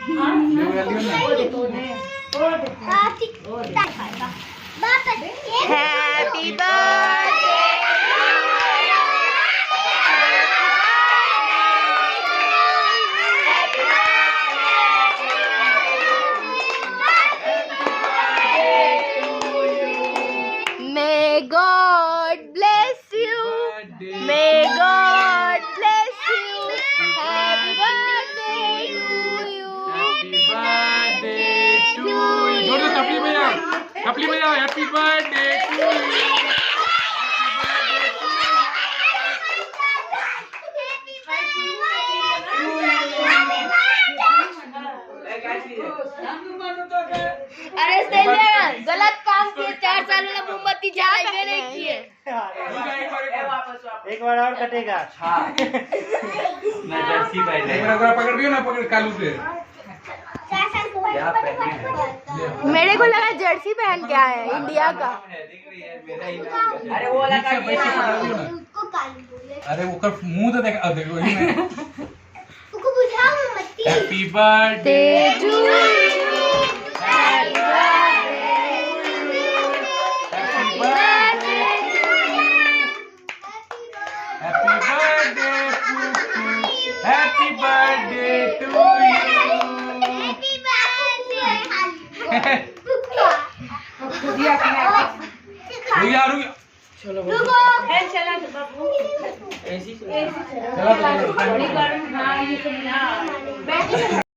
Happy birthday. May God bless you. May God bless you. Happy birthday to you. Happy birthday to you. जोर से चपली भैया happy birthday to you. अरे गलत काम किए, 4 साल वाला मोमबत्ती जला मैंने किए। एक बार और कटेगा। मैं जर्सी पहन एक बार पकड़ दियो ना, पकड़ कालू पे। मेरे को लगा जर्सी पहन के आए हैं इंडिया का। अरे वो लगा अरे वो कर मुंह तो देखो ही मैं। उसको बुझाओ मोमबत्ती। Happy birthday to you. Happy birthday happy birthday to you. चलो चलो